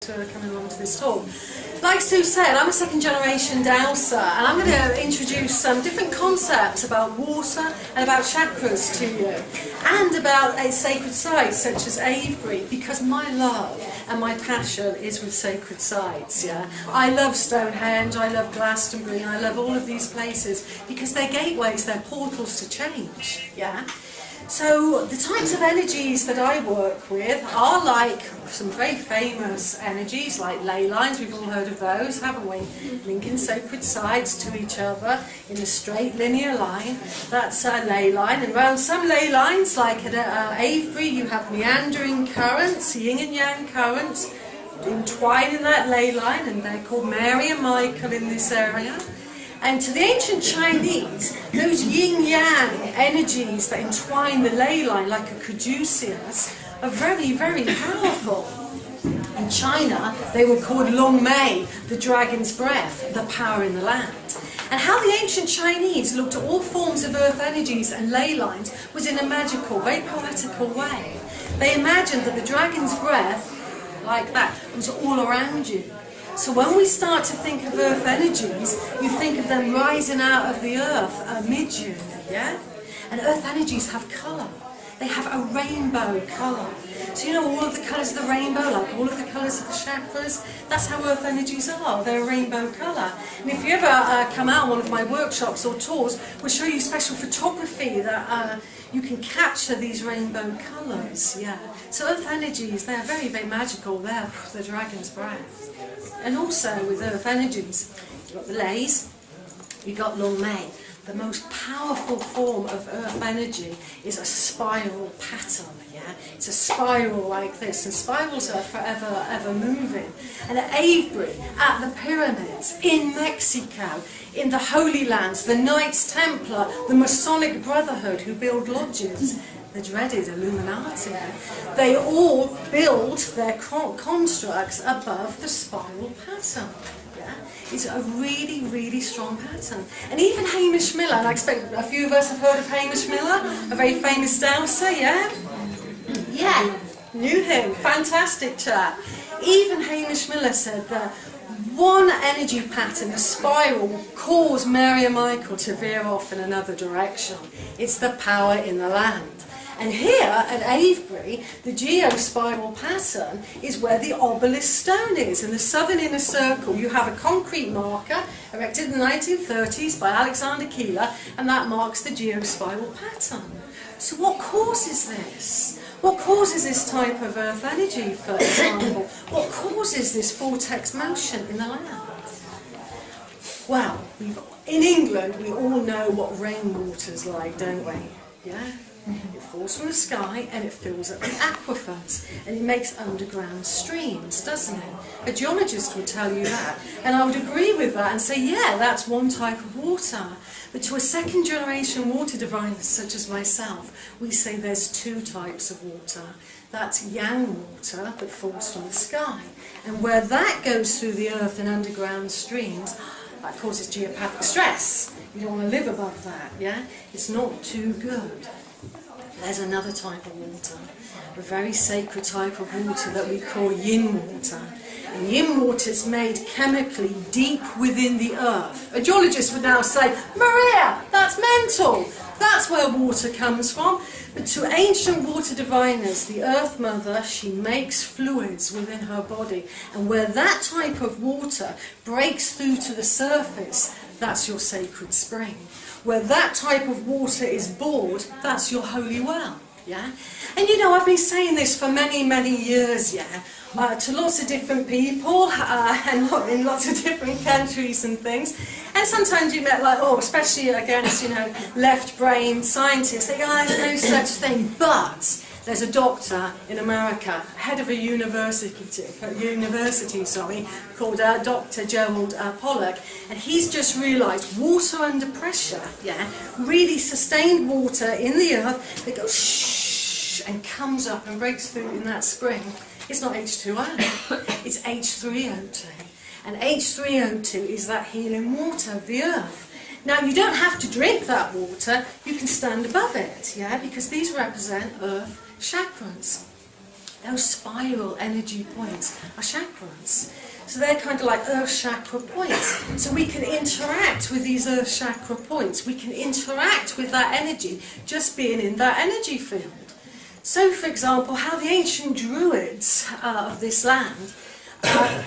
to coming along to this talk. Like Sue said, I'm a second generation dowser, and I'm going to introduce some different concepts about water and about chakras to you, and about sacred sites such as Avebury, because my love and my passion is with sacred sites. Yeah, I love Stonehenge, I love Glastonbury, I love all of these places because they're gateways, they're portals to change. Yeah. So the types of energies that I work with are like some very famous energies like ley lines. We've all heard of those, haven't we? Linking sacred sites to each other in a straight linear line. That's a ley line. And around some ley lines, like at Avebury, you have meandering currents, yin and yang currents, entwined in that ley line, and they're called Mary and Michael in this area. And to the ancient Chinese, those yin-yang energies that entwine the ley line like a caduceus are very, very powerful. In China, they were called Long Mei, the dragon's breath, the power in the land. And how the ancient Chinese looked at all forms of earth energies and ley lines was in a magical, very poetical way. They imagined that the dragon's breath, like that, was all around you. So when we start to think of earth energies, you think of them rising out of the earth amid you, yeah? And earth energies have colour. They have a rainbow colour. So you know all of the colours of the rainbow, like all of the colours of the chakras? That's how earth energies are. They're a rainbow colour. And if you ever come out on one of my workshops or tours, we'll show you special photography that you can capture these rainbow colours, yeah. So earth energies, they're very, very magical. They're the dragon's breath. And also with earth energies, you've got the leys, you've got Long Mei. The most powerful form of earth energy is a spiral pattern, yeah? It's a spiral like this, and spirals are forever, ever moving. And at Avebury, at the pyramids, in Mexico, in the Holy Lands, the Knights Templar, the Masonic Brotherhood who build lodges, the dreaded Illuminati, they all build their constructs above the spiral pattern. Yeah? It's a really, really strong pattern. And even Hamish Miller, and I expect a few of us have heard of Hamish Miller, a very famous dowser, yeah? Yeah, knew him, fantastic chap. Even Hamish Miller said that one energy pattern, a spiral, will cause Mary and Michael to veer off in another direction. It's the power in the land. And here at Avebury, the geospiral pattern is where the obelisk stone is. In the southern inner circle, you have a concrete marker erected in the 1930s by Alexander Keeler, and that marks the geospiral pattern. So what causes this? What causes this type of earth energy, for example? What causes this vortex motion in the land? Well, in England, we all know what rainwater's like, don't we? Yeah? It falls from the sky and it fills up the aquifers, and it makes underground streams, doesn't it? A geologist would tell you that, and I would agree with that and say, yeah, that's one type of water. But to a second generation water diviner such as myself, we say there's two types of water. That's yang water that falls from the sky, and where that goes through the earth and underground streams, that causes geopathic stress. You don't want to live above that, yeah? It's not too good. There's another type of water, a very sacred type of water that we call yin water. And yin water is made chemically deep within the earth. A geologist would now say, Maria, that's mental. That's where water comes from. But to ancient water diviners, the Earth Mother, she makes fluids within her body. And where that type of water breaks through to the surface, that's your sacred spring. Where that type of water is bored, that's your holy well. Yeah? And you know, I've been saying this for many, many years, yeah, to lots of different people and in lots of different countries and things. And sometimes you met, like, oh, especially against, you know, left-brain scientists, they go, oh, there's no such thing. But there's a doctor in America, head of a university, called Dr. Gerald Pollack, and he's just realised water under pressure, yeah, really sustained water in the earth that goes shh and comes up and breaks through in that spring. It's not H2O, it's H3O2. And H3O2 is that healing water of the earth. Now, you don't have to drink that water, you can stand above it, yeah, because these represent earth chakras. those spiral energy points are chakras. So they're kind of like earth chakra points. So we can interact with these earth chakra points. We can interact with that energy just being in that energy field. So, for example, how the ancient Druids of this land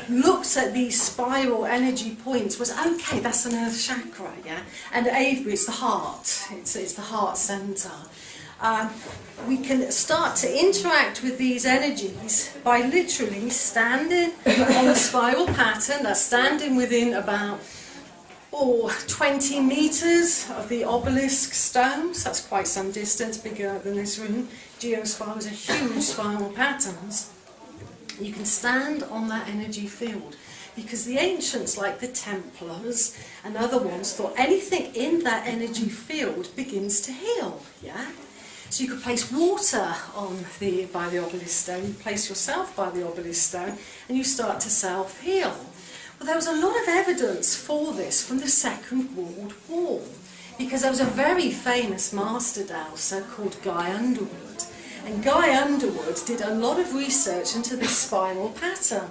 looked at these spiral energy points was, okay, that's an earth chakra, yeah? And Avebury, it's the heart. It's the heart centre. We can start to interact with these energies by literally standing on the spiral pattern. That's standing within about 20 metres of the obelisk stones. That's quite some distance, bigger than this room. Geospirals are huge spiral patterns. You can stand on that energy field because the ancients, like the Templars and other ones, thought anything in that energy field begins to heal. Yeah. So you could place water by the obelisk stone, you place yourself by the obelisk stone, and you start to self-heal. Well, there was a lot of evidence for this from the Second World War, because there was a very famous master dowser called Guy Underwood. And Guy Underwood did a lot of research into this spiral pattern.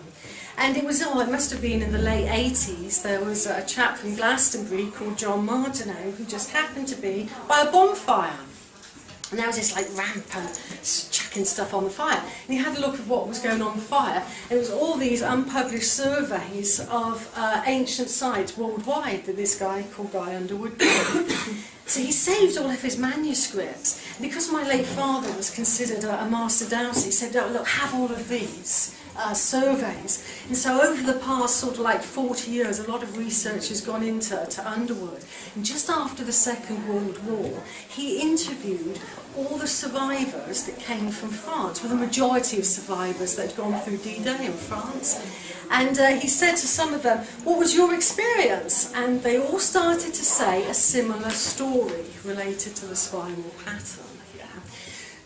And it must have been in the late 80s, there was a chap from Glastonbury called John Martineau who just happened to be by a bonfire. And there was this like ramp and chucking stuff on the fire. And he had a look at what was going on the fire. And it was all these unpublished surveys of ancient sites worldwide that this guy called Guy Underwood did. So he saved all of his manuscripts. And because my late father was considered a master dowser, he said, look, have all of these surveys. And so over the past sort of like 40 years, a lot of research has gone into Underwood. And just after the Second World War, he interviewed all the survivors that came from France, well, the majority of survivors that had gone through D-Day in France. And he said to some of them, what was your experience? And they all started to say a similar story related to the spiral pattern. Yeah.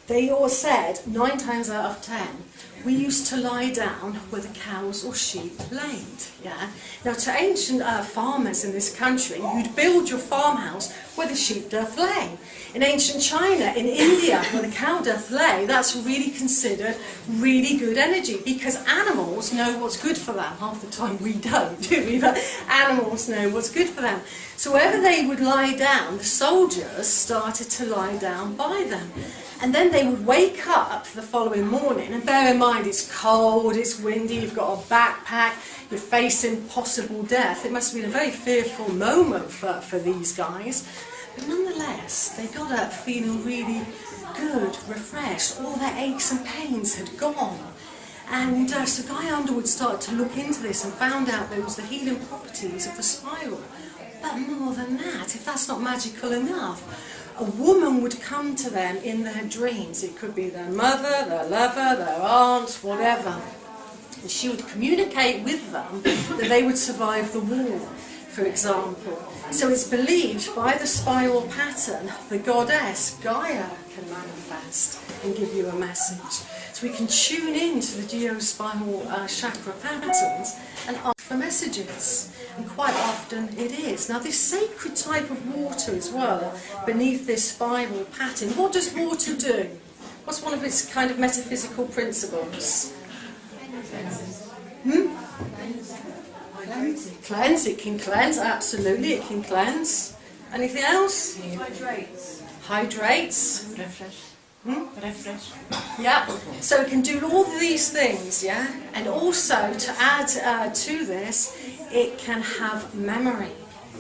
They all said, 9 times out of 10, we used to lie down where the cows or sheep laid. Yeah. Now, to ancient farmers in this country, you'd build your farmhouse where the sheep doth lay. In ancient China, in India, where the cow doth lay, that's really considered really good energy, because animals know what's good for them. Half the time we don't, do we? But animals know what's good for them. So wherever they would lie down, the soldiers started to lie down by them. And then they would wake up the following morning, and bear in mind it's cold, it's windy, you've got a backpack, you're facing possible death. It must have been a very fearful moment for these guys. But nonetheless, they got up feeling really good, refreshed. All their aches and pains had gone. And so Guy Underwood started to look into this and found out there was the healing properties of the spiral. But more than that, if that's not magical enough, a woman would come to them in their dreams. It could be their mother, their lover, their aunt, whatever. And she would communicate with them that they would survive the war, for example. So it's believed by the spiral pattern, the goddess Gaia can manifest and give you a message. So we can tune into the geospiral chakra patterns and ask for messages. And quite often it is. Now this sacred type of water as well, beneath this spiral pattern, what does water do? What's one of its kind of metaphysical principles? Cleanse. It can cleanse, absolutely, it can cleanse. Anything else? Hydrates. Refresh. Refresh. Yeah, so it can do all of these things, yeah? And also, to add to this, it can have memory,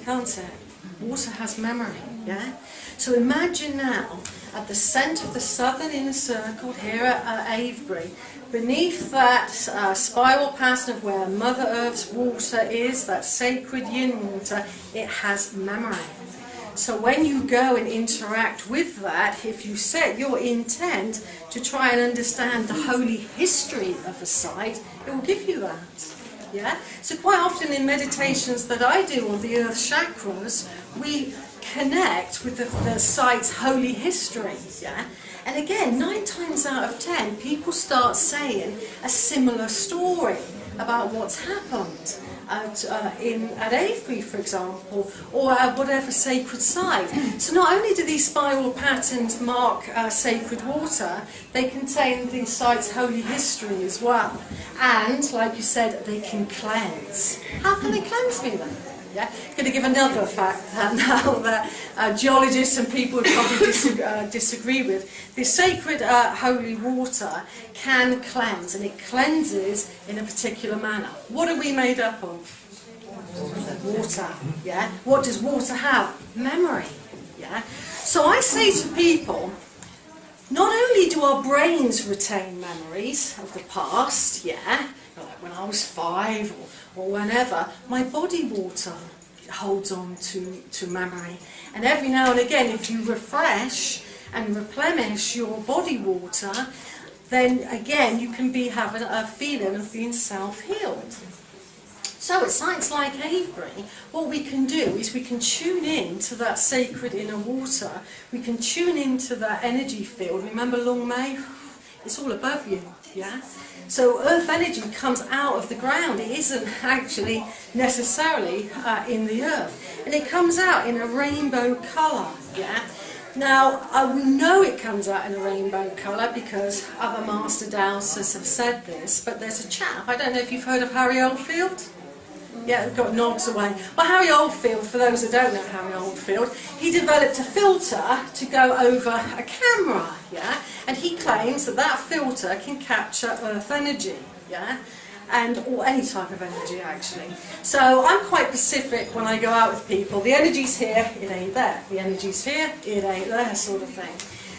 can't it? Water has memory, yeah? So imagine now, at the centre of the southern inner circle here at Avebury, beneath that spiral pattern of where Mother Earth's water is, that sacred yin water, it has memory. So when you go and interact with that, if you set your intent to try and understand the holy history of a site, it will give you that. Yeah? So quite often in meditations that I do on the earth chakras, we connect with the site's holy history. Yeah? And again, 9 times out of 10, people start saying a similar story. about what's happened at Avebury, for example, or at whatever sacred site. So not only do these spiral patterns mark sacred water, they contain the site's holy history as well. And, like you said, they can cleanse. How can they cleanse me then? Yeah, going to give another fact now that geologists and people would probably disagree with. The sacred holy water can cleanse, and it cleanses in a particular manner. What are we made up of? Water. Yeah. What does water have? Memory. Yeah. So I say to people, not only do our brains retain memories of the past, yeah, like when I was 5 or whenever, my body water holds on to memory. And every now and again, if you refresh and replenish your body water, then again you can be having a feeling of being self-healed. So at sites like Avebury, what we can do is we can tune in to that sacred inner water, we can tune into that energy field. Remember Long May? It's all above you, yeah? So earth energy comes out of the ground. It isn't actually necessarily in the earth. And it comes out in a rainbow colour, yeah? Now, we know it comes out in a rainbow colour because other master dowsers have said this, but there's a chap, I don't know if you've heard of Harry Oldfield? Yeah, we've got nods away. Well, Harry Oldfield, for those that don't know Harry Oldfield, he developed a filter to go over a camera, yeah? And he claims that that filter can capture earth energy, yeah? Or any type of energy, actually. So I'm quite specific when I go out with people. The energy's here, it ain't there. The energy's here, it ain't there, sort of thing.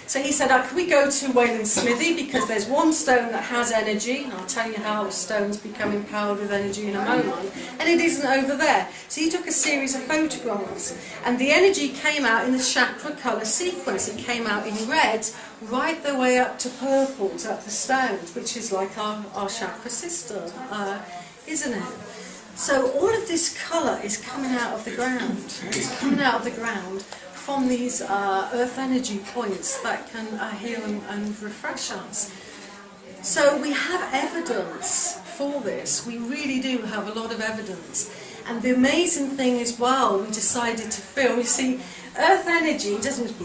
So he said, can we go to Wayland's Smithy, because there's one stone that has energy, and I'll tell you how stones become empowered with energy in a moment, and it isn't over there. So he took a series of photographs, and the energy came out in the chakra colour sequence. It came out in red, right the way up to purples, up the stones, which is like our chakra system, isn't it? So all of this colour is coming out of the ground. It's coming out of the ground from these earth energy points that can heal and refresh us. So we have evidence for this. We really do have a lot of evidence. And the amazing thing as well, we decided to film, you see, earth energy doesn't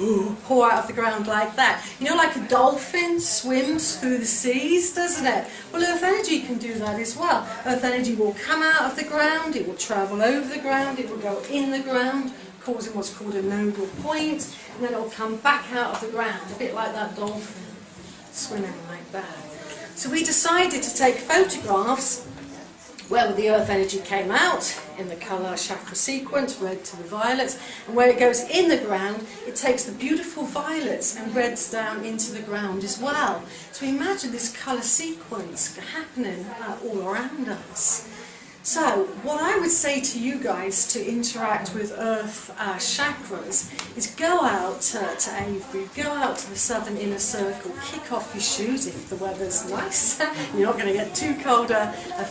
pour out of the ground like that. You know, like a dolphin swims through the seas, doesn't it? Well, earth energy can do that as well. Earth energy will come out of the ground, it will travel over the ground, it will go in the ground, causing what's called a nodal point, and then it will come back out of the ground, a bit like that dolphin swimming like that. So we decided to take photographs where the earth energy came out in the colour chakra sequence, red to the violets, and where it goes in the ground, it takes the beautiful violets and reds down into the ground as well. So imagine this colour sequence happening all around us. So, what I would say to you guys to interact with earth chakras is go out to Avebury, go out to the southern inner circle, kick off your shoes if the weather's nice, you're not going to get too cold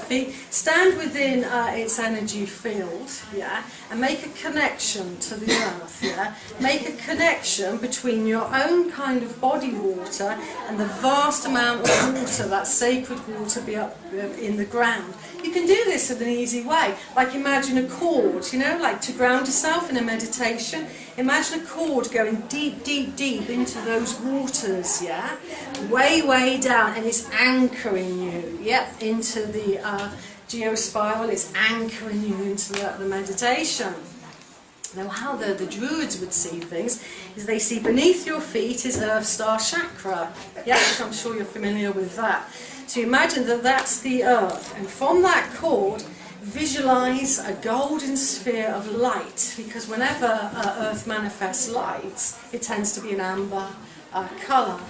feet, stand within its energy field, yeah, and make a connection to the earth, yeah, make a connection between your own kind of body water and the vast amount of water, that sacred water be up in the ground. You can do this in an easy way, like imagine a cord, you know, like to ground yourself in a meditation. Imagine a cord going deep, deep, deep into those waters, yeah, way, way down, and it's anchoring you, yep, into the geospiral, it's anchoring you into the meditation. Now how the Druids would see things is they see beneath your feet is Earth Star Chakra, yeah, I'm sure you're familiar with that. So imagine that that's the earth, and from that cord visualize a golden sphere of light, because whenever earth manifests light, it tends to be an amber colour.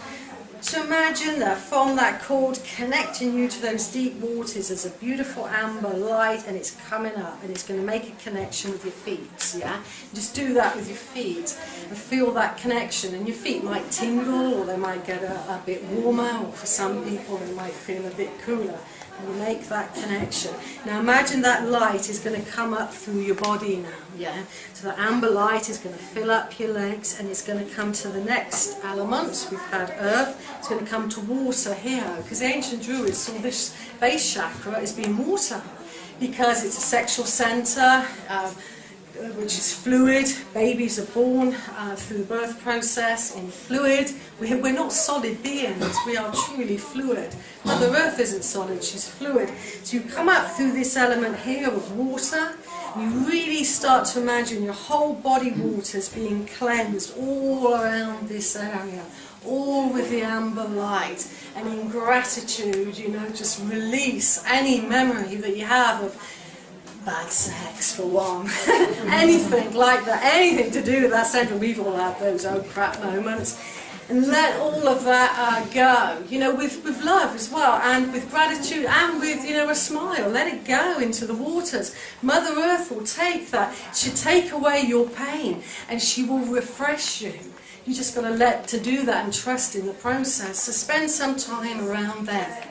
So imagine that from that cord connecting you to those deep waters as a beautiful amber light, and it's coming up and it's going to make a connection with your feet, yeah? Just do that with your feet and feel that connection, and your feet might tingle or they might get a bit warmer, or for some people they might feel a bit cooler. You make that connection. Now imagine that light is going to come up through your body now, yeah? So the amber light is going to fill up your legs, and it's going to come to the next element. We've had earth, it's going to come to water here, because the ancient Druids saw this base chakra as being water, because it's a sexual centre, which is fluid. Babies are born through the birth process in fluid. We're not solid beings, we are truly fluid. Mother Earth isn't solid, she's fluid. So you come up through this element here of water, and you really start to imagine your whole body waters being cleansed all around this area, all with the amber light. And in gratitude, you know, just release any memory that you have of bad sex, for one. Anything like that, anything to do with that center. We've all had those oh crap moments. And let all of that go, you know, with love as well, and with gratitude, and with, you know, a smile. Let it go into the waters. Mother Earth will take that. She'll take away your pain, and she will refresh you. You just got to do that and trust in the process. So spend some time around there.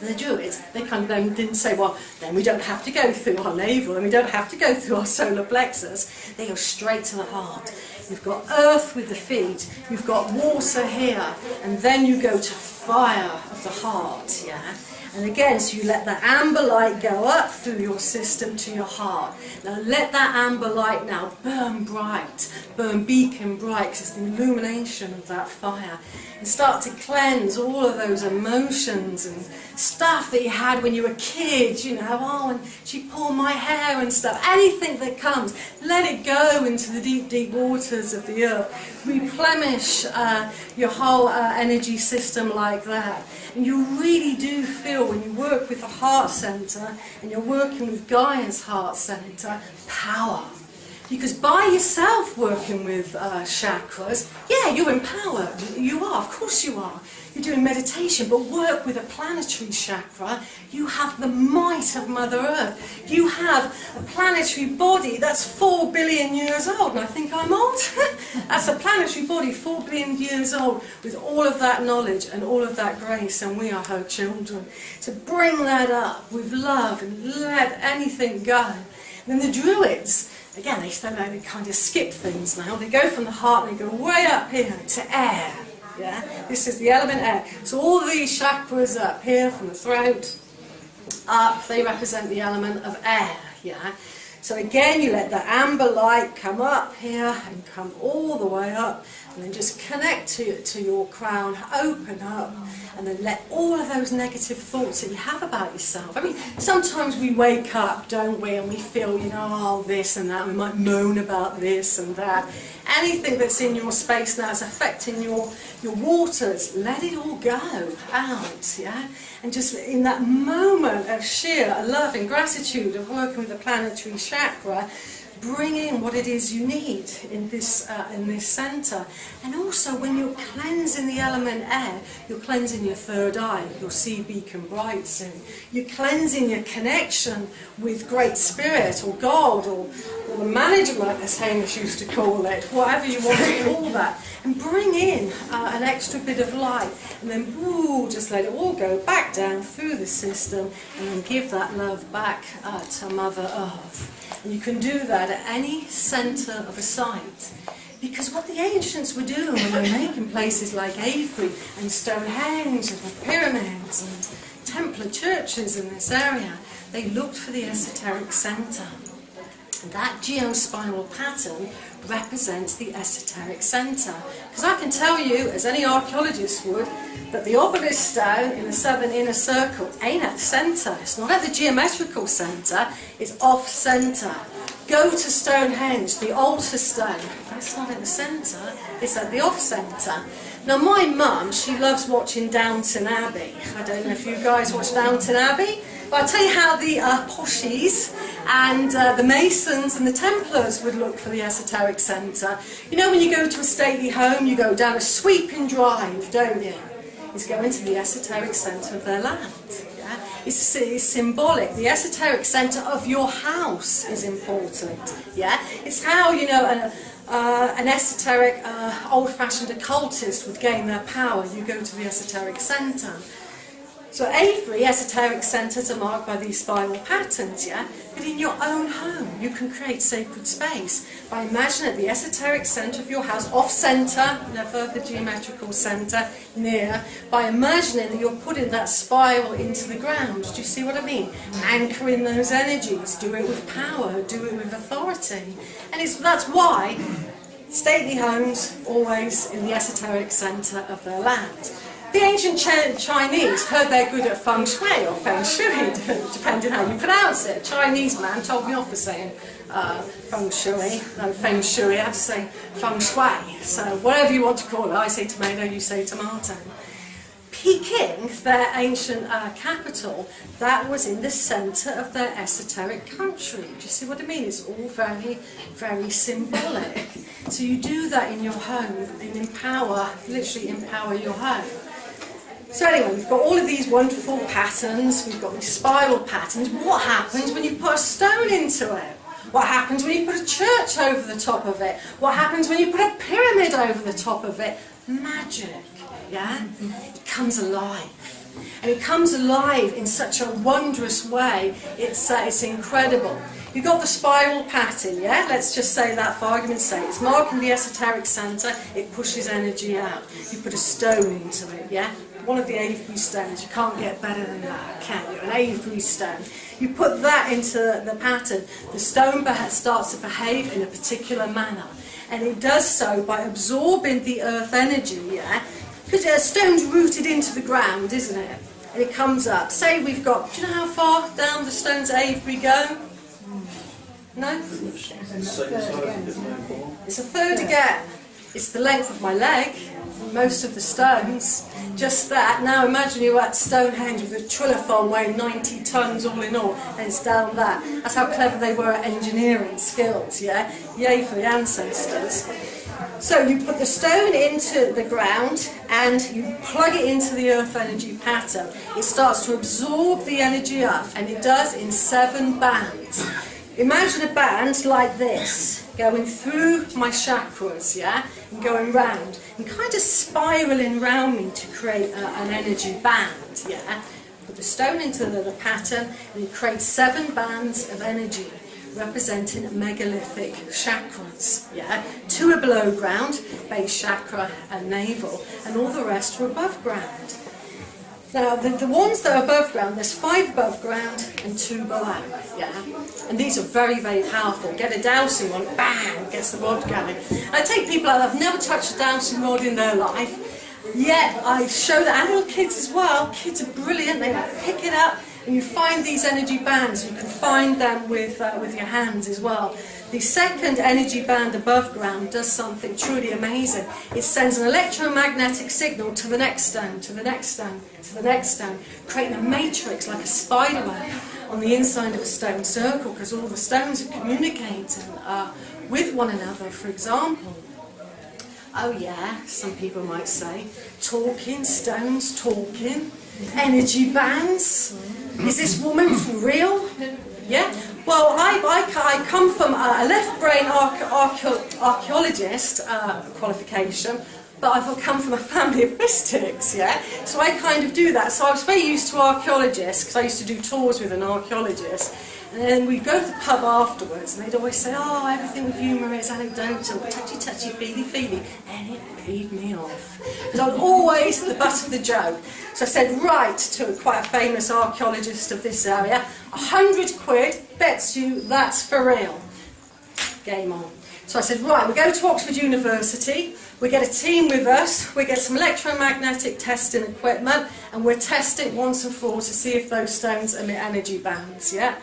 And the Druids, they kind of then didn't say, well, then we don't have to go through our navel, and we don't have to go through our solar plexus. They go straight to the heart. You've got earth with the feet, you've got water here, and then you go to fire of the heart, yeah? And again, so you let the amber light go up through your system to your heart. Now let that amber light now burn bright, burn beacon bright, because it's the illumination of that fire. And start to cleanse all of those emotions and stuff that you had when you were a kid, you know, oh, and she pulled my hair and stuff. Anything that comes, let it go into the deep, deep waters of the earth. Replenish your whole energy system like that. And you really do feel, when you work with the heart centre, and you're working with Gaia's heart centre, power. Because by yourself working with chakras, yeah, you're empowered. You are, of course you are. You're doing meditation, but work with a planetary chakra. You have the might of Mother Earth. You have a planetary body that's 4 billion years old. And I think I'm old. That's a planetary body, 4 billion years old, with all of that knowledge and all of that grace, and we are her children. So bring that up with love and let anything go. And then the Druids, again, they kind of skip things now. They go from the heart and they go way up here to air. Yeah, this is the element air. So all these chakras up here from the throat up, they represent the element of air. Yeah. So again, you let the amber light come up here and come all the way up, and then just connect to your crown, open up, and then let all of those negative thoughts that you have about yourself. I mean, sometimes we wake up, don't we, and we feel, you know, oh, this and that, we might moan about this and that. Anything that's in your space now is affecting your waters, let it all go out, yeah? And just in that moment of sheer love and gratitude of working with the planetary chakra, bring in what it is you need in this centre. And also, when you're cleansing the element air, you're cleansing your third eye. You'll see beacon bright soon. You're cleansing your connection with Great Spirit or God or the management, as Hamish used to call it, whatever you want to call that. And bring in an extra bit of light, and then ooh, just let it all go back down through the system, and then give that love back to Mother Earth. And you can do that at any centre of a site. Because what the ancients were doing when they were making places like Avebury and Stonehenge and the pyramids and Templar churches in this area, they looked for the esoteric centre. And that geospinal pattern represents the esoteric centre. Because I can tell you, as any archaeologist would, that the obelisk stone in the southern inner circle ain't at the centre. It's not at the geometrical centre, it's off-centre. Go to Stonehenge, the altar stone, that's not at the centre, it's at the off-centre. Now my mum, she loves watching Downton Abbey. I don't know if you guys watch Downton Abbey, but I'll tell you how the poshies and the Masons and the Templars would look for the esoteric centre. You know, when you go to a stately home, you go down a sweeping drive, don't you? It's going to the esoteric centre of their land. Yeah? It's symbolic. The esoteric centre of your house is important. Yeah? It's how, you know, an esoteric, old-fashioned occultist would gain their power. You go to the esoteric centre. So at Avebury, esoteric centres are marked by these spiral patterns, yeah? But in your own home, you can create sacred space by imagining the esoteric centre of your house, off-centre, never the geometrical centre, near, by imagining that you're putting that spiral into the ground. Do you see what I mean? Anchor in those energies, do it with power, do it with authority. And that's why stately homes always in the esoteric centre of their land. The ancient Chinese heard they're good at feng shui or feng shui, depending how you pronounce it. A Chinese man told me off for saying feng shui, no feng shui, I have to say feng shui. So whatever you want to call it, I say tomato, you say tomato. Peking, their ancient capital, that was in the centre of their esoteric country. Do you see what I mean? It's all very, very symbolic. So you do that in your home and empower, literally empower your home. So anyway, we've got all of these wonderful patterns, we've got these spiral patterns. What happens when you put a stone into it? What happens when you put a church over the top of it? What happens when you put a pyramid over the top of it? Magic, yeah? It comes alive. And it comes alive in such a wondrous way, it's incredible. You've got the spiral pattern, yeah? Let's just say that for argument's sake. It's marking the esoteric centre, it pushes energy out. You put a stone into it, yeah? One of the Avebury stones, you can't get better than that, can you? An Avebury stone. You put that into the pattern, the stone starts to behave in a particular manner. And it does so by absorbing the earth energy, yeah? Because a stone's rooted into the ground, isn't it? And it comes up. Say we've got, do you know how far down the stones at Avebury go? No? It's a third again. It's the length of my leg, most of the stones. Just that. Now imagine you're at Stonehenge with a trilithon weighing 90 tonnes all in all, and it's down that. That's how clever they were at engineering skills, yeah? Yay for the ancestors. So you put the stone into the ground and you plug it into the earth energy pattern. It starts to absorb the energy up, and it does in 7 bands. Imagine a band like this, going through my chakras, yeah, and going round, and kind of spiralling round me to create an energy band, yeah. Put the stone into the pattern, and you create 7 bands of energy, representing megalithic chakras, yeah. 2 are below ground, base chakra and navel, and all the rest are above ground. Now, the ones that are above ground, there's 5 above ground and 2 below, yeah? And these are very, very powerful. Get a dowsing rod, bang, gets the rod going. I take people out that have never touched a dowsing rod in their life, yet I show that, and little kids as well. Kids are brilliant, they pick it up, and you find these energy bands. You can find them with your hands as well. The second energy band above ground does something truly amazing. It sends an electromagnetic signal to the next stone, to the next stone, to the next stone, creating a matrix like a spider web on the inside of a stone circle, because all the stones are communicating with one another, for example. Oh yeah, some people might say, talking, stones talking, energy bands. Is this woman for real? Yeah? Well, I come from a left-brain archaeologist qualification, but I've come from a family of mystics, yeah? So I kind of do that. So I was very used to archaeologists, because I used to do tours with an archaeologist. And then we'd go to the pub afterwards, and they'd always say, oh, everything with humour is anecdotal, touchy-touchy, feely-feely. And it peed me off. Because I was always the butt of the joke. So I said, right, to quite a famous archaeologist of this area, 100 quid, bets you that's for real. Game on. So I said, right, we go to Oxford University, we get a team with us, we get some electromagnetic testing equipment, and we're testing once and for all to see if those stones emit energy bands, yeah?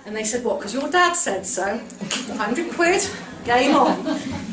And they said, what, because your dad said so? 100 quid, game on.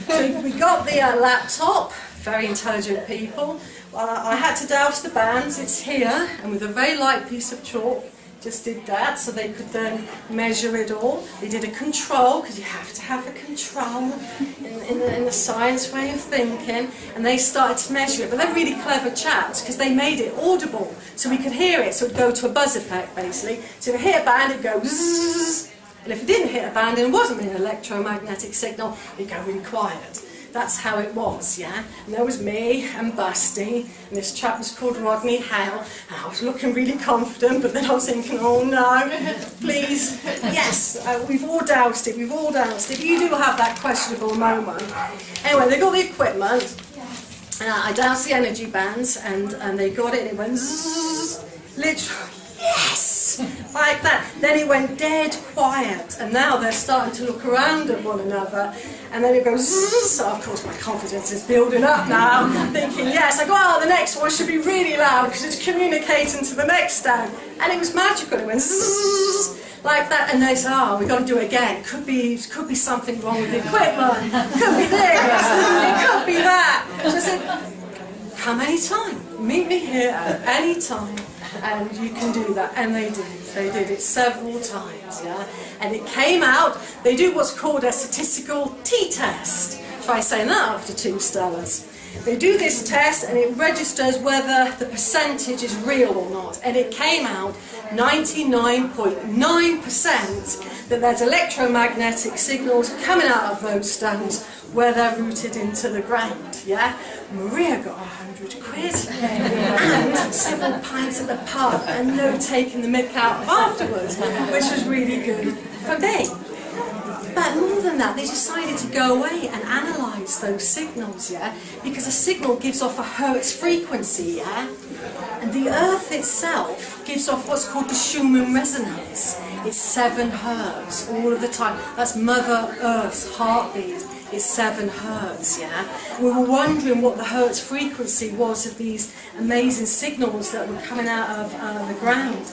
So we got the laptop, very intelligent people. I had to douse the bands, it's here, and with a very light piece of chalk, just did that so they could then measure it all. They did a control, because you have to have a control in the science way of thinking, and they started to measure it. But they're really clever chaps, because they made it audible, so we could hear it, so it would go to a buzz effect basically. So if it hit a band, it'd go zzz, and if it didn't hit a band and it wasn't an electromagnetic signal, it'd go really quiet. That's how it was, yeah? And there was me and Busty, and this chap was called Rodney Hale, and I was looking really confident, but then I was thinking, oh no, please, yes, we've all doused it, we've all doused it. You do have that questionable moment. Anyway, they got the equipment, and I doused the energy bands, and they got it, and it went zzz, literally, yes, like that. Then it went dead quiet, and now they're starting to look around at one another, and then it goes zzz. So of course my confidence is building up now, thinking, yes, I go, oh, the next one should be really loud because it's communicating to the next stand. And it was magical, it went zzz, like that, and they said, oh, we've got to do it again. It could be something wrong with the equipment, it could be this, it could be that. So I said, come anytime, meet me here at any time, and you can do that. And they did. They did it several times, yeah. And it came out, they do what's called a statistical t-test. Try saying that after 2 stellars. They do this test and it registers whether the percentage is real or not. And it came out 99.9% that there's electromagnetic signals coming out of those stones where they're rooted into the ground, yeah? Maria got 100 quid and several pints at the pub and no taking the mick out of afterwards, which was really good for me. But more than that, they decided to go away and analyse those signals, yeah? Because a signal gives off a Hertz frequency, yeah? And the Earth itself gives off what's called the Schumann resonance. It's 7 Hertz all of the time. That's Mother Earth's heartbeat. It's 7 Hertz, yeah? We were wondering what the Hertz frequency was of these amazing signals that were coming out of the ground.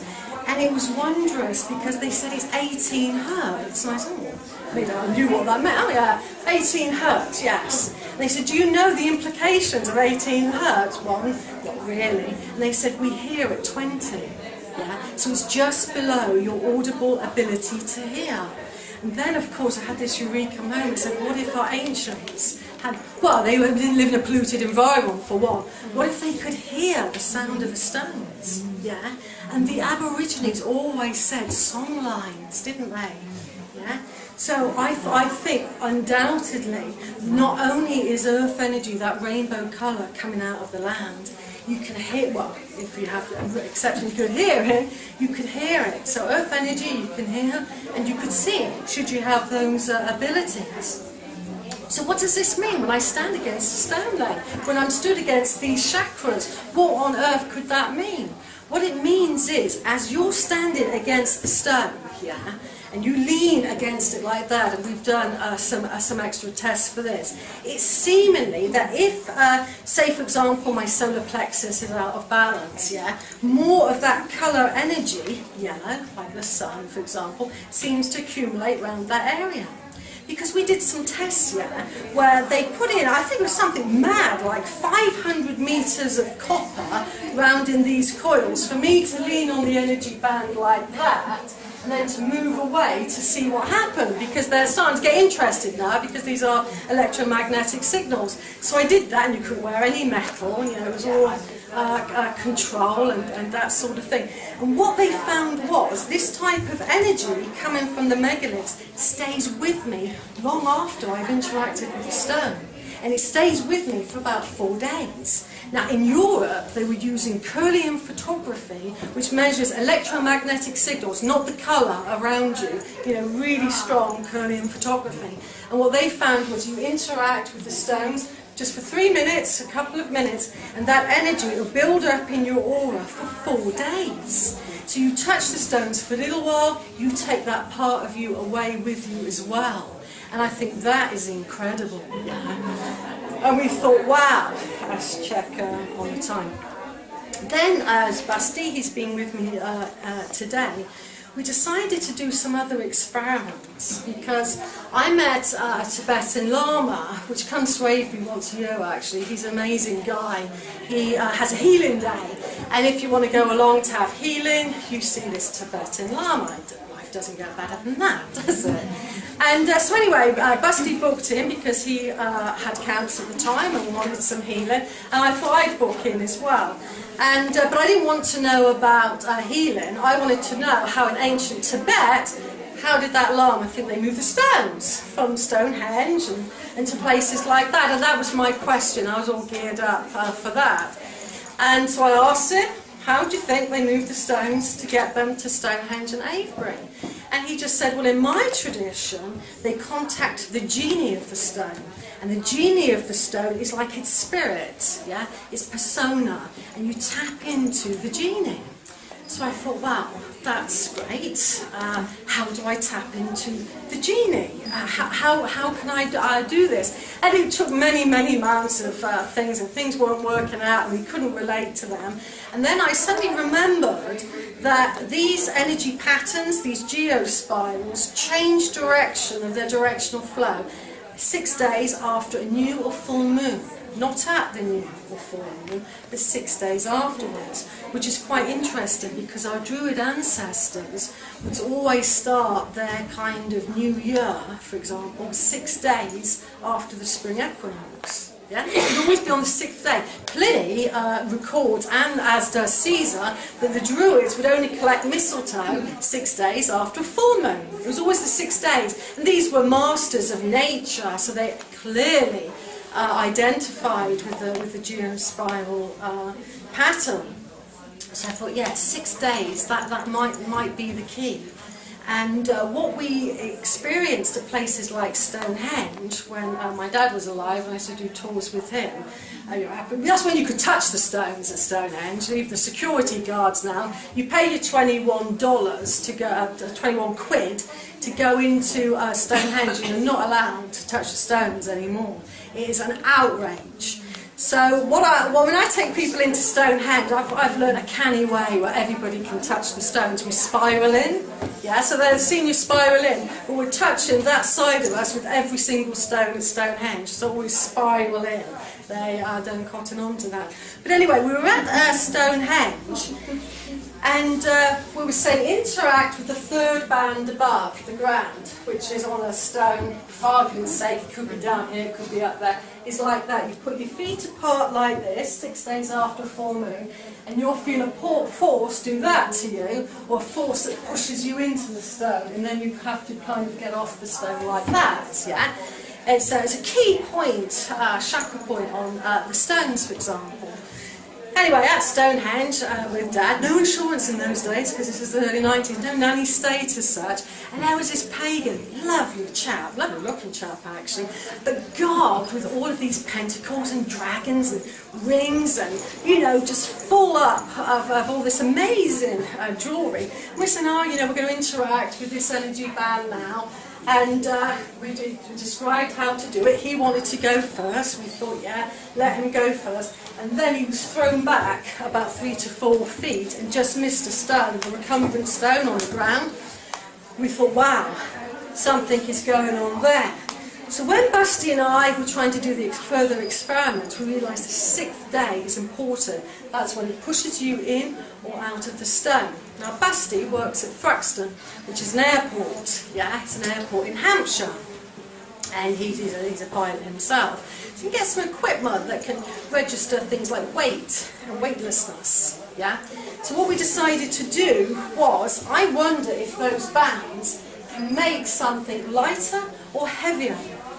And it was wondrous because they said it's 18 Hertz. And I said, oh, I knew what that meant. Oh yeah, 18 Hertz, yes. And they said, do you know the implications of 18 Hertz? Well, not really. And they said, we hear at 20. Yeah? So it's just below your audible ability to hear. And then, of course, I had this eureka moment. I said, what if our ancients had, well, they didn't live in a polluted environment, for one. What if they could hear the sound of the stones? Yeah? And the Aborigines always said song lines, didn't they? Yeah? So I think, undoubtedly, not only is earth energy, that rainbow colour coming out of the land, you can hear, well, if you have exceptionally good hearing, you could hear it. So earth energy you can hear, and you could see, should you have those abilities. So what does this mean when I stand against a stone then? When I'm stood against these chakras, what on earth could that mean? What it means is, as you're standing against the stone, yeah, and you lean against it like that, and we've done some extra tests for this, it's seemingly that if, say for example, my solar plexus is out of balance, yeah, more of that colour energy, yellow, like the sun for example, seems to accumulate around that area. Because we did some tests, yeah, where they put in, I think it was something mad, like 500 metres of copper round in these coils for me to lean on the energy band like that, and then to move away to see what happened, because they're starting to get interested now, because these are electromagnetic signals. So I did that, and you couldn't wear any metal, you know, it was all control and that sort of thing. And what they found was, this type of energy coming from the megaliths stays with me long after I've interacted with the stone. And it stays with me for about 4 days. Now in Europe they were using Kirlian photography, which measures electromagnetic signals, not the colour around you, you know, really strong Kirlian photography. And what they found was you interact with the stones just for 3 minutes, a couple of minutes, and that energy will build up in your aura for 4 days. So you touch the stones for a little while, you take that part of you away with you as well. And I think that is incredible. Yeah. And we thought, wow, let's check on the time. Then, as Basti, he's been with me today, we decided to do some other experiments, because I met a Tibetan Lama, which comes to Avebury once a year actually. He's an amazing guy. He has a healing day, and if you want to go along to have healing, you see this Tibetan Lama. Life doesn't get better than that, does it? And so anyway, Basti booked in because he had cancer at the time and wanted some healing, and I thought I'd book in as well. And but I didn't want to know about healing. I wanted to know how in ancient Tibet how did that alarm? I think they moved the stones from Stonehenge and to places like that. And that was my question. I was all geared up for that. And so I asked him, how do you think they moved the stones to get them to Stonehenge and Avebury? And he just said, well, in my tradition, they contact the genie of the stone. And the genie of the stone is like its spirit, yeah? Its persona. And you tap into the genie. So I thought, wow, that's great. How do I tap into the genie? How can I do this? And it took many months of things, and things weren't working out, and we couldn't relate to them. And then I suddenly remembered that these energy patterns, these geospirals, change direction of their directional flow 6 days after a new or full moon. Not at the new or full moon, but 6 days afterwards, which is quite interesting because our Druid ancestors would always start their kind of new year, for example, 6 days after the spring equinox. Yeah? It would always be on the 6th day. Pliny records, and as does Caesar, that the Druids would only collect mistletoe 6 days after a full moon. It was always the 6 days. And these were masters of nature, so they clearly identified with the geospiral pattern. So I thought, yeah, 6 days, that might be the key. And what we experienced at places like Stonehenge, when my dad was alive and I used to do tours with him, that's when you could touch the stones at Stonehenge. Leave the security guards now. You pay your $21 to go, 21 quid to go into Stonehenge, and you're not allowed to touch the stones anymore. It is an outrage. So when I take people into Stonehenge, I've learned a canny way where everybody can touch the stones. We spiral in, yeah, so they're seeing you spiral in, but we're touching that side of us with every single stone at Stonehenge, so we spiral in. They don't cotton on to that. But anyway, we were at Stonehenge, and we were saying interact with the third band above the ground, which is on a stone. For argument's sake, it could be down here, it could be up there. It's like that. You put your feet apart like this, 6 days after full moon, and you'll feel a force do that to you, or a force that pushes you into the stone, and then you have to kind of get off the stone like that, yeah? It's a key point, chakra point on the stones, for example. Anyway, at Stonehenge with Dad, no insurance in those days because this is the early 90s, no nanny state as such, and there was this pagan, lovely chap, lovely looking chap actually, but garbed with all of these pentacles and dragons and rings and, you know, just full up of all this amazing jewellery. And we're saying, oh, you know, we're going to interact with this energy band now. And we described how to do it. He wanted to go first. We thought, yeah, let him go first. And then he was thrown back about 3 to 4 feet and just missed a stone, a recumbent stone on the ground. We thought, wow, something is going on there. So when Busty and I were trying to do the further experiments, we realised the 6th day is important. That's when it pushes you in or out of the stone. Now Busty works at Thruxton, which is an airport. Yeah, it's an airport in Hampshire. And he's a pilot himself. So you can get some equipment that can register things like weight and weightlessness. Yeah. So what we decided to do was, I wonder if those bands can make something lighter or heavier,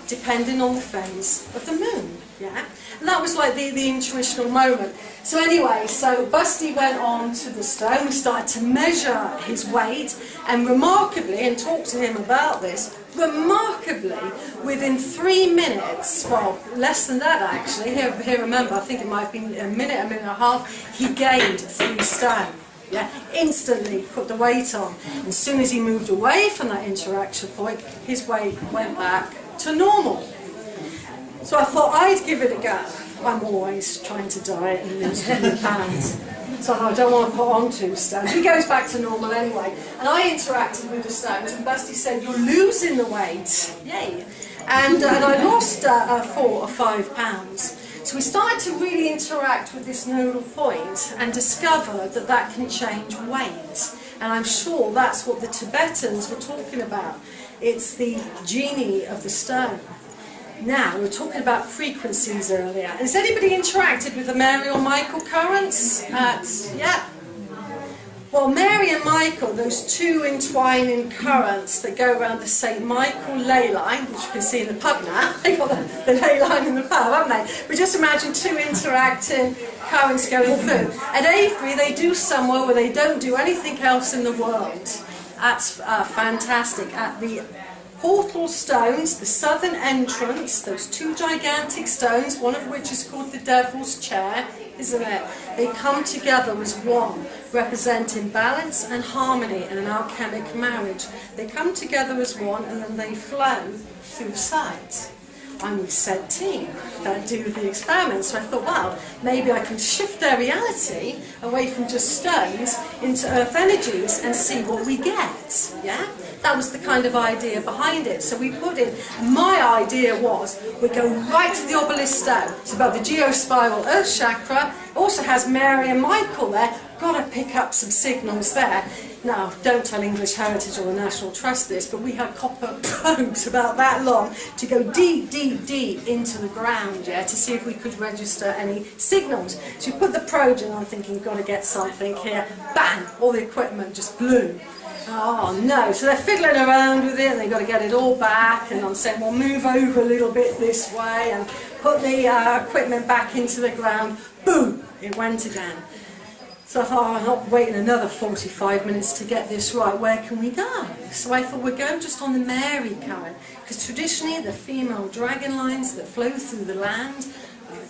depending on the phase of the moon. Yeah, and that was like the intuitional moment. So anyway, so Busty went on to the stone. We started to measure his weight, and remarkably, and talk to him about this, remarkably, within 3 minutes, well, less than that actually, here remember, I think it might have been a minute and a half, he gained 3 stone. Yeah, instantly put the weight on. And as soon as he moved away from that interaction point, his weight went back to normal. So I thought I'd give it a go. I'm always trying to diet and lose 100 pounds. So I don't want to put on 2 stones. He goes back to normal anyway. And I interacted with the stones, and Busty said, you're losing the weight. Yay. And I lost 4 or 5 pounds. So we started to really interact with this nodal point and discovered that that can change weight. And I'm sure that's what the Tibetans were talking about. It's the genie of the stone. Now, we were talking about frequencies earlier. Has anybody interacted with the Mary or Michael currents? Yeah. Well, Mary and Michael, those two entwining currents that go around the St. Michael ley line, which you can see in the pub now, they've got the ley line in the pub, haven't they? But just imagine two interacting currents going through. At Avebury, they do somewhere where they don't do anything else in the world. That's fantastic. At the portal stones, the southern entrance, those two gigantic stones, one of which is called the Devil's Chair, isn't it? They come together as one, representing balance and harmony in an alchemic marriage. They come together as one and then they flow through sight. I'm with said team that do the experiments, so I thought, wow, maybe I can shift their reality away from just stones into earth energies and see what we get, yeah? That was the kind of idea behind it. So we put in, my idea was, we go right to the obelisk stone. It's above the geospiral earth chakra. It also has Mary and Michael there. Got to pick up some signals there. Now, don't tell English Heritage or the National Trust this, but we had copper probes about that long to go deep, deep, deep into the ground, yeah, to see if we could register any signals. So we put the probes in, I'm thinking, got to get something here. Bang! All the equipment just blew. Oh no, so they're fiddling around with it and they've got to get it all back, and I'm saying, well, move over a little bit this way and put the equipment back into the ground. Boom! It went again. So I thought, oh, I'm not waiting another 45 minutes to get this right, where can we go? So I thought we'd go just on the Mary current, because traditionally the female dragon lines that flow through the land,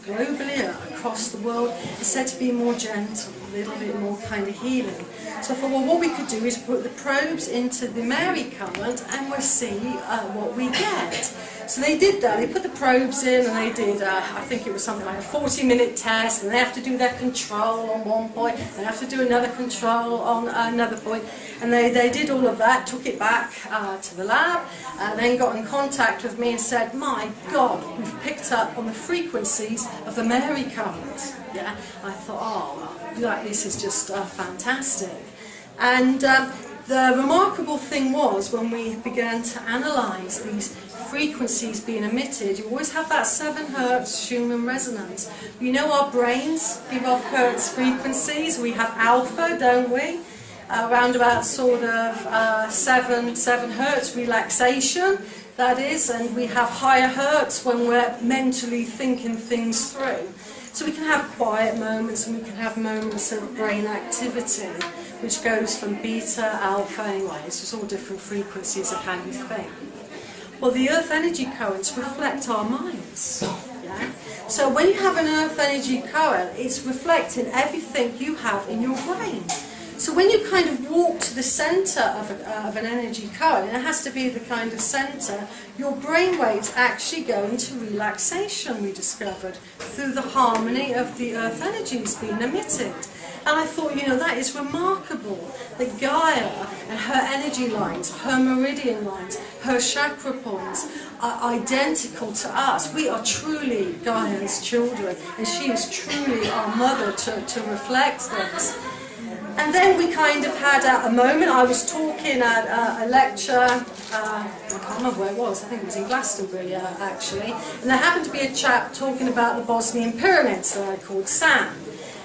globally, across the world, is said to be more gentle, a little bit more kind of healing. So I thought, well, what we could do is put the probes into the Mary current and we'll see what we get. So they did that, they put the probes in and they did, I think it was something like a 40-minute test, and they have to do their control on one point, they have to do another control on another point, and they did all of that, took it back to the lab, then got in contact with me and said, my God, we've picked up on the frequencies of the Mary current. Yeah, I thought, oh, this is just fantastic. And the remarkable thing was, when we began to analyse these frequencies being emitted, you always have that 7 Hertz Schumann resonance. You know our brains give off Hertz frequencies. We have alpha, don't we? Around about sort of 7 Hertz relaxation, that is, and we have higher Hertz when we're mentally thinking things through. So we can have quiet moments and we can have moments of brain activity, which goes from beta, alpha, anyway, it's just all different frequencies of how you think. Well, the earth energy currents reflect our minds. Yeah? So when you have an earth energy current, it's reflecting everything you have in your brain. So when you kind of walk to the centre of an energy current, and it has to be the kind of centre, your brain waves actually go into relaxation, we discovered, through the harmony of the earth energies being emitted. And I thought, you know, that is remarkable, that Gaia and her energy lines, her meridian lines, her chakra points are identical to us. We are truly Gaia's children, and she is truly our mother to reflect this. And then we kind of had a moment. I was talking at a lecture, I can't remember where it was, I think it was in Glastonbury actually, and there happened to be a chap talking about the Bosnian pyramids that I called Sam.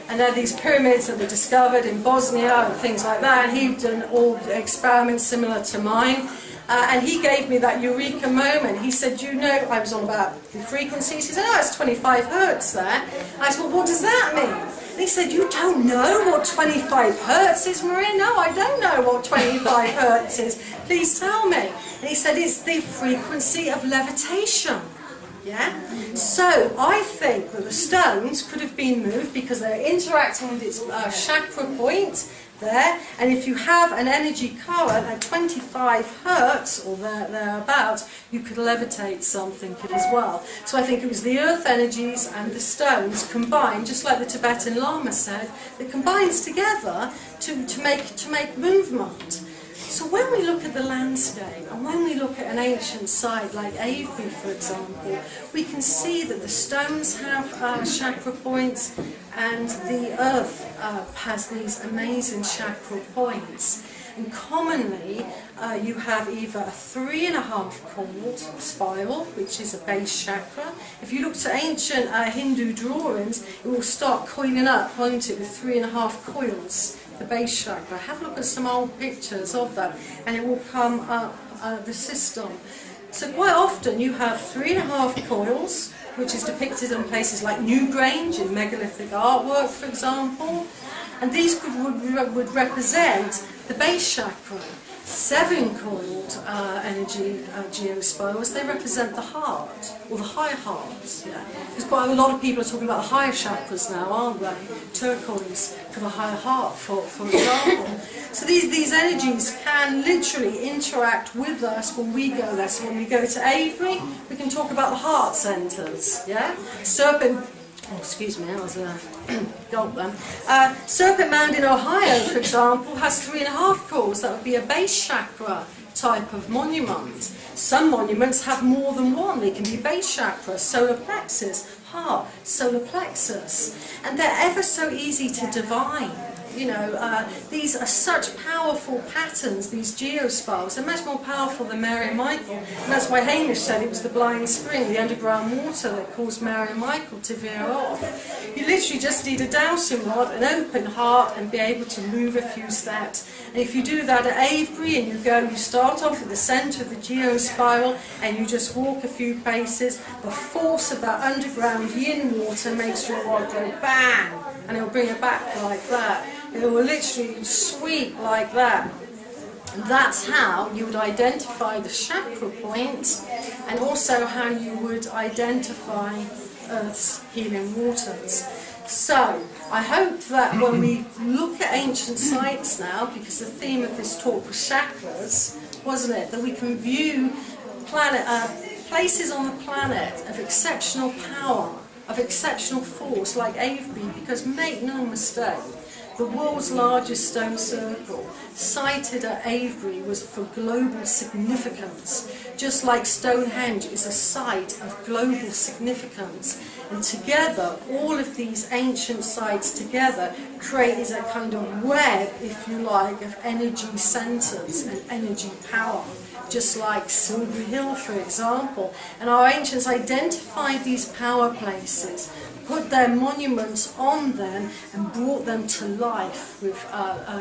And there are these pyramids that were discovered in Bosnia and things like that, and he'd done all experiments similar to mine. And he gave me that eureka moment. He said, you know, I was on about the frequencies. He said, oh, it's 25 Hertz there. And I said, well, what does that mean? And he said, you don't know what 25 Hertz is, Maria? No, I don't know what 25 Hertz is. Please tell me. And he said, it's the frequency of levitation. Yeah? So I think that the stones could have been moved because they're interacting with its chakra point there, and if you have an energy current at 25 Hertz or thereabouts, you could levitate something as well. So I think it was the earth energies and the stones combined, just like the Tibetan Lama said, that combines together to make movement. So when we look at the landscape, and when we look at an ancient site like Avebury, for example, we can see that the stones have chakra points, and the earth has these amazing chakra points. And commonly, you have either a 3.5 coiled spiral, which is a base chakra. If you look to ancient Hindu drawings, it will start coiling up, won't it, with 3.5 coils the base chakra. Have a look at some old pictures of that, and it will come up the system. So quite often you have 3.5 coils, which is depicted in places like Newgrange in megalithic artwork, for example, and these would represent the base chakra. 7-coiled energy geospirals, they represent the heart, or the higher heart. Yeah. Because quite a lot of people are talking about the higher chakras now, aren't they? Turquoise for the higher heart, for example. So these energies can literally interact with us when we go there. So when we go to Avebury, we can talk about the heart centres. Yeah? Oh, excuse me, that was a gulp then. Serpent Mound in Ohio, for example, has 3.5 coils. That would be a base chakra type of monument. Some monuments have more than one. They can be base chakra, solar plexus, heart, solar plexus. And they're ever so easy to divine. You know, these are such powerful patterns, these geospirals. They're much more powerful than Mary and Michael. And that's why Hamish said it was the blind spring, the underground water that caused Mary and Michael to veer off. You literally just need a dowsing rod, an open heart, and be able to move a few steps. And if you do that at Avebury and you start off at the centre of the geospiral and you just walk a few paces, the force of that underground yin water makes your rod go bang, and it'll bring it back like that. It will literally sweep like that. And that's how you would identify the chakra point, and also how you would identify Earth's healing waters. So, I hope that when we look at ancient sites now, because the theme of this talk was chakras, wasn't it, that we can view places on the planet of exceptional power, of exceptional force, like Avebury, because make no mistake, the world's largest stone circle, sited at Avebury, was for global significance, just like Stonehenge is a site of global significance. And together, all of these ancient sites together created a kind of web, if you like, of energy centres and energy power, just like Silbury Hill, for example. And our ancients identified these power places, put their monuments on them, and brought them to life with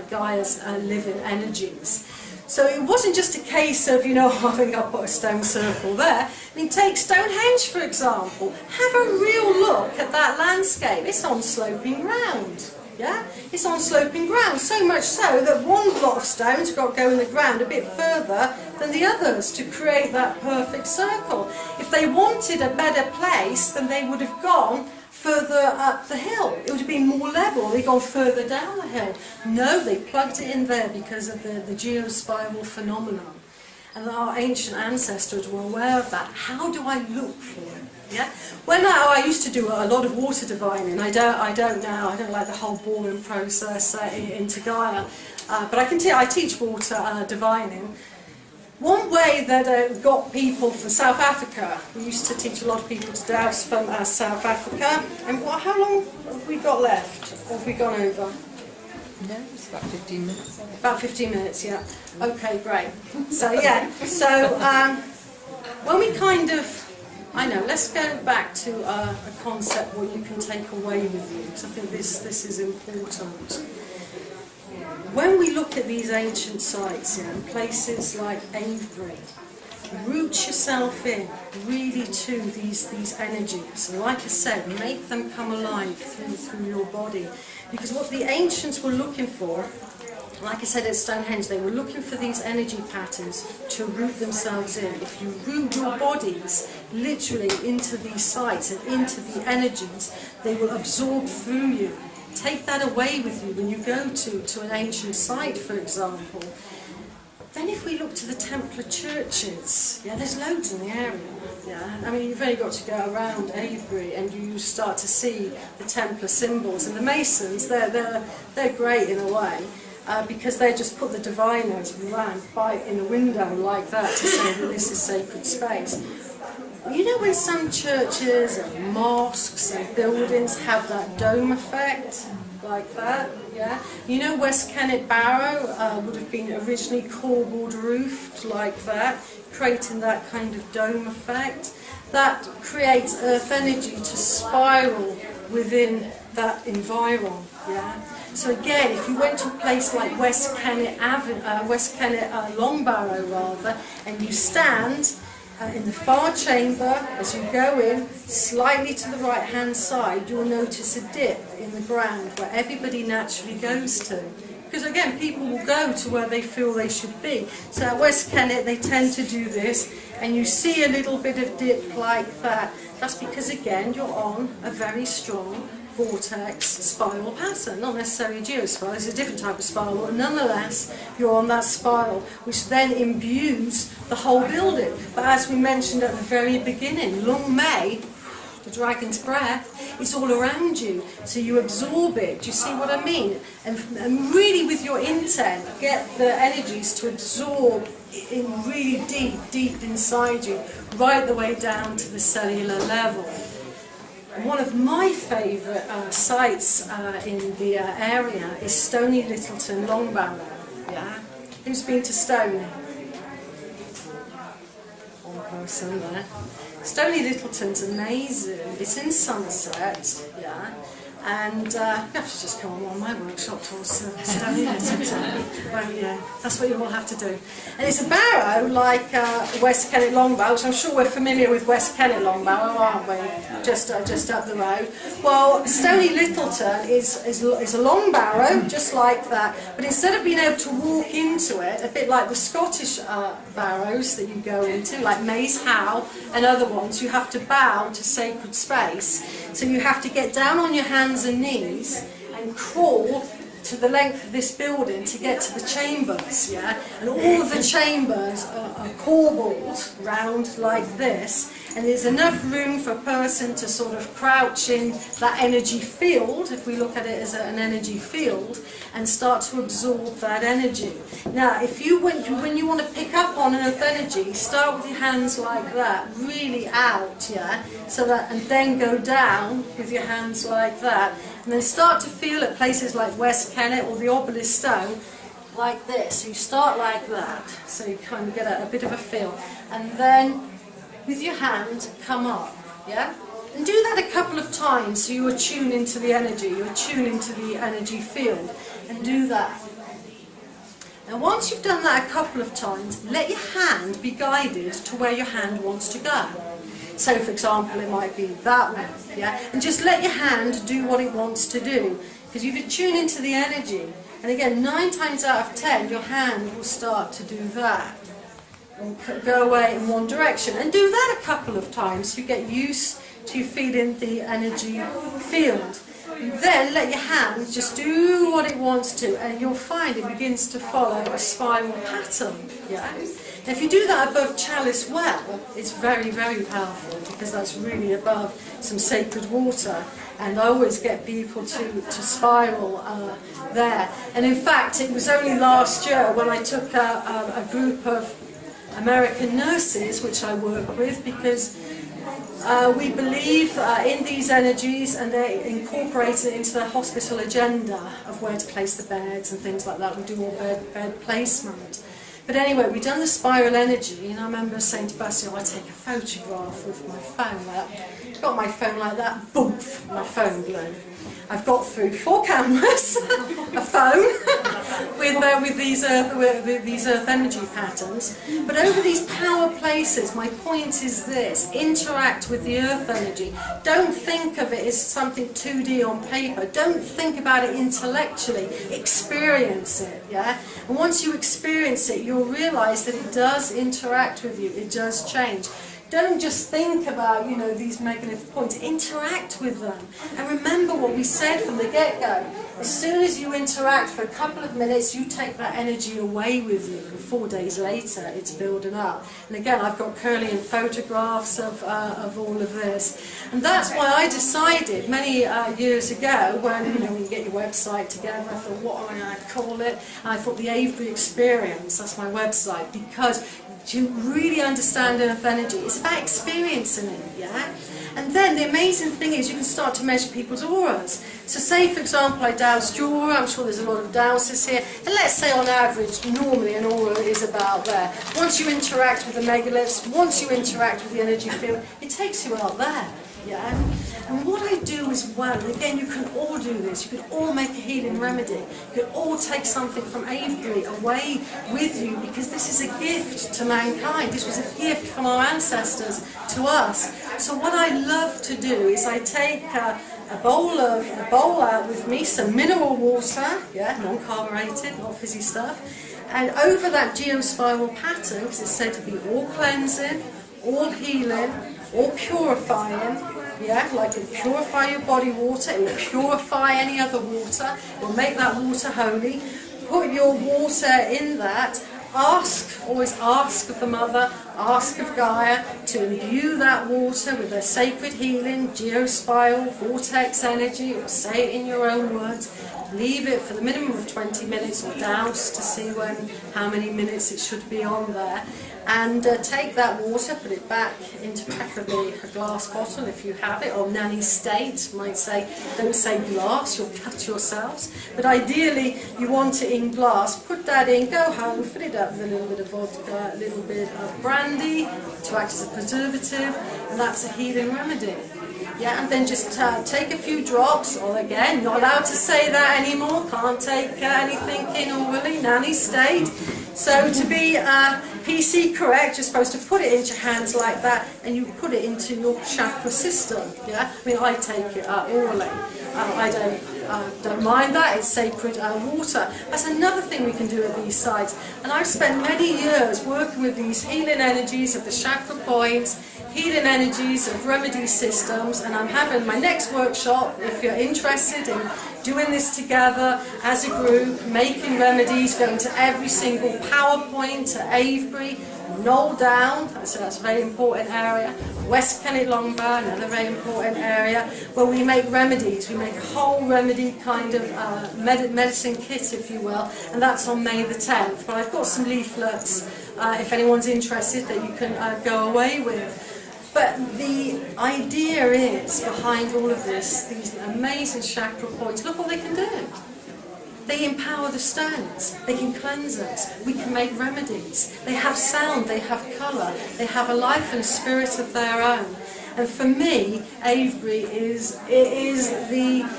Gaia's living energies. So it wasn't just a case of, you know, I think I'll put a stone circle there. I mean, take Stonehenge, for example. Have a real look at that landscape. It's on sloping ground. Yeah? It's on sloping ground, so much so that one lot of stones got to go in the ground a bit further than the others to create that perfect circle. If they wanted a better place, then they would have gone further up the hill. It would have been more level. They'd gone further down the hill. No, they plugged it in there because of the geospiral phenomenon. And our ancient ancestors were aware of that. How do I look for it? Yeah? Well, now I used to do a lot of water divining. I don't now. I don't like the whole boring process into Gaia. But I teach water divining. One way that got people from South Africa, we used to teach a lot of people to dowse from South Africa. And how long have we got left? Or have we gone over? No, it's about 15 minutes. About 15 minutes, yeah. Okay, great. So, yeah, when we kind of, let's go back to a concept what you can take away with you, because I think this is important. When we look at these ancient sites and places like Avebury, root yourself in really to these energies, and like I said, make them come alive through your body, because what the ancients were looking for, like I said at Stonehenge, they were looking for these energy patterns to root themselves in. If you root your bodies literally into these sites and into the energies, they will absorb through you. Take that away with you when you go to an ancient site, for example. Then if we look to the Templar churches, yeah, there's loads in the area. Yeah, I mean, you've only got to go around Avebury and you start to see the Templar symbols. And the Masons, they're great in a way, because they just put the diviners right in the window like that to say that this is sacred space. You know when some churches and mosques and buildings have that dome effect, like that, yeah? You know West Kennet Barrow would have been originally corbelled roofed like that, creating that kind of dome effect. That creates earth energy to spiral within that environment. Yeah. So again, if you went to a place like West Kennet Longbarrow rather, and you stand in the far chamber as you go in, slightly to the right hand side, you'll notice a dip in the ground where everybody naturally goes to. Because again, people will go to where they feel they should be. So at West Kennet they tend to do this, and you see a little bit of dip like that. That's because again, you're on a very strong vortex spiral pattern, not necessarily geospiral, it's a different type of spiral, but nonetheless you're on that spiral, which then imbues the whole building. But as we mentioned at the very beginning, Lung Mei, the dragon's breath, is all around you, so you absorb it. Do you see what I mean? And really with your intent, get the energies to absorb in really deep inside you, right the way down to the cellular level. One of my favourite sites in the area is Stony Littleton Longbarrow. Yeah, who's been to Stony? One person there. Stony Littleton's amazing. It's in Sunset. Yeah. And you have to just come on my workshop tours to Stony Littleton. Well, yeah, that's what you all have to do. And it's a barrow like West Kennet Longbarrow, which I'm sure we're familiar with West Kennet Longbarrow, aren't we? Just up the road. Well, Stony Littleton is a long barrow, just like that, but instead of being able to walk into it, a bit like the Scottish barrows that you go into, like Maze Howe and other ones, you have to bow to sacred space. So you have to get down on your hands and knees and crawl to the length of this building to get to the chambers, yeah? And all of the chambers are corbelled round like this, and there's enough room for a person to sort of crouch in that energy field, if we look at it as an energy field, and start to absorb that energy. Now, if you when you want to pick up on earth energy, start with your hands like that, really out, yeah? So that, and then go down with your hands like that, and then start to feel at places like West Kennet or the Obelisk Stone, like this. So you start like that, so you kind of get a bit of a feel, and then with your hand come up, yeah? And do that a couple of times so you attune into the energy, you attune into the energy field, and do that. Now once you've done that a couple of times, let your hand be guided to where your hand wants to go. So for example, it might be that way, yeah? And just let your hand do what it wants to do, because you've attuned into the energy. And again, 9 times out of 10, your hand will start to do that. And go away in one direction. And do that a couple of times so you get used to feeling the energy field. And then let your hand just do what it wants to, and you'll find it begins to follow a spiral pattern. Yeah? And if you do that above Chalice Well, it's very, very powerful, because that's really above some sacred water. And I always get people to spiral there. And in fact, it was only last year when I took a group of American nurses, which I work with, because we believe in these energies, and they incorporate it into the hospital agenda of where to place the beds and things like that. We do all bed placement. But anyway, we've done the spiral energy, and I remember saying to Bassio, I take a photograph with my phone like that. Got my phone like that, boom, my phone blew. I've got through 4 cameras, a phone, with these earth energy patterns. But over these power places, my point is this: interact with the earth energy. Don't think of it as something 2D on paper. Don't think about it intellectually. Experience it, yeah? And once you experience it, you'll realise that it does interact with you. It does change. Don't just think about, you know, these magnificent points. Interact with them. And remember what we said from the get-go. As soon as you interact for a couple of minutes, you take that energy away with you. And 4 days later, it's building up. And again, I've got Curlian photographs of all of this. And that's why I decided many years ago, when, you know, when you get your website together, I thought, what am I going to call it? And I thought the Avebury Experience, that's my website, because to really understand earth energy, it's about experiencing it, yeah? And then the amazing thing is you can start to measure people's auras. So say, for example, I doused your aura. I'm sure there's a lot of dowsers here. And let's say on average, normally an aura is about there. Once you interact with the megaliths, once you interact with the energy field, it takes you out there. Yeah, and what I do as well, and again you can all do this, you can all make a healing remedy, you can all take something from Avebury away with you, because this is a gift to mankind, this was a gift from our ancestors to us. So what I love to do is I take a bowl out with me, some mineral water, yeah, non-carbonated, not fizzy stuff, and over that geospiral pattern, because it's said to be all cleansing, all healing, all purifying, yeah, like it'll purify your body water, it will purify any other water, it will make that water holy. Put your water in that, always ask of the Mother, ask of Gaia to imbue that water with their sacred healing, geospiral, vortex energy, or say it in your own words. Leave it for the minimum of 20 minutes or douse to see how many minutes it should be on there. And take that water, put it back into preferably a glass bottle if you have it, or nanny state, might say, don't say glass, you'll cut yourselves. But ideally you want it in glass, put that in, go home, fill it up with a little bit of vodka, a little bit of brandy to act as a preservative, and that's a healing remedy. Yeah, and then just take a few drops, or again, not allowed to say that anymore, can't take anything in orally, nanny state. So to be PC correct, you're supposed to put it into your hands like that, and you put it into your chakra system. Yeah, I mean I take it orally. I don't mind that, it's sacred water. That's another thing we can do at these sites. And I've spent many years working with these healing energies of the chakra points, healing energies of remedy systems, and I'm having my next workshop, if you're interested in doing this together as a group, making remedies, going to every single PowerPoint at Avebury, Knoll Down, so that's a very important area, West Kennet Longbar, another very important area, where we make remedies. We make a whole remedy kind of medicine kit, if you will, and that's on May the 10th. But I've got some leaflets, if anyone's interested, that you can go away with. But the idea is, behind all of this, these amazing chakra points, look what they can do. They empower the stones, they can cleanse us, we can make remedies. They have sound, they have colour, they have a life and a spirit of their own. And for me, Avebury is the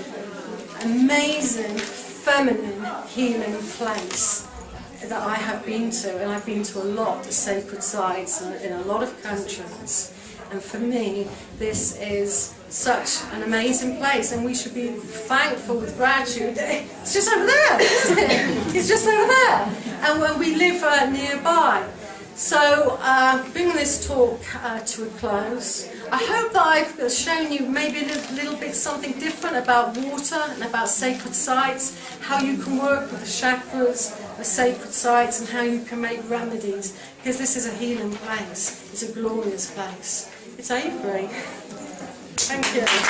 amazing feminine healing place that I have been to, and I've been to a lot of sacred sites in a lot of countries. And for me, this is such an amazing place, and we should be thankful with gratitude. It's just over there, isn't it? It's just over there. And when we live nearby. So, bringing this talk to a close, I hope that I've shown you maybe a little bit something different about water and about sacred sites, how you can work with the chakras, the sacred sites, and how you can make remedies, because this is a healing place. It's a glorious place. It's Avebury. Thank you.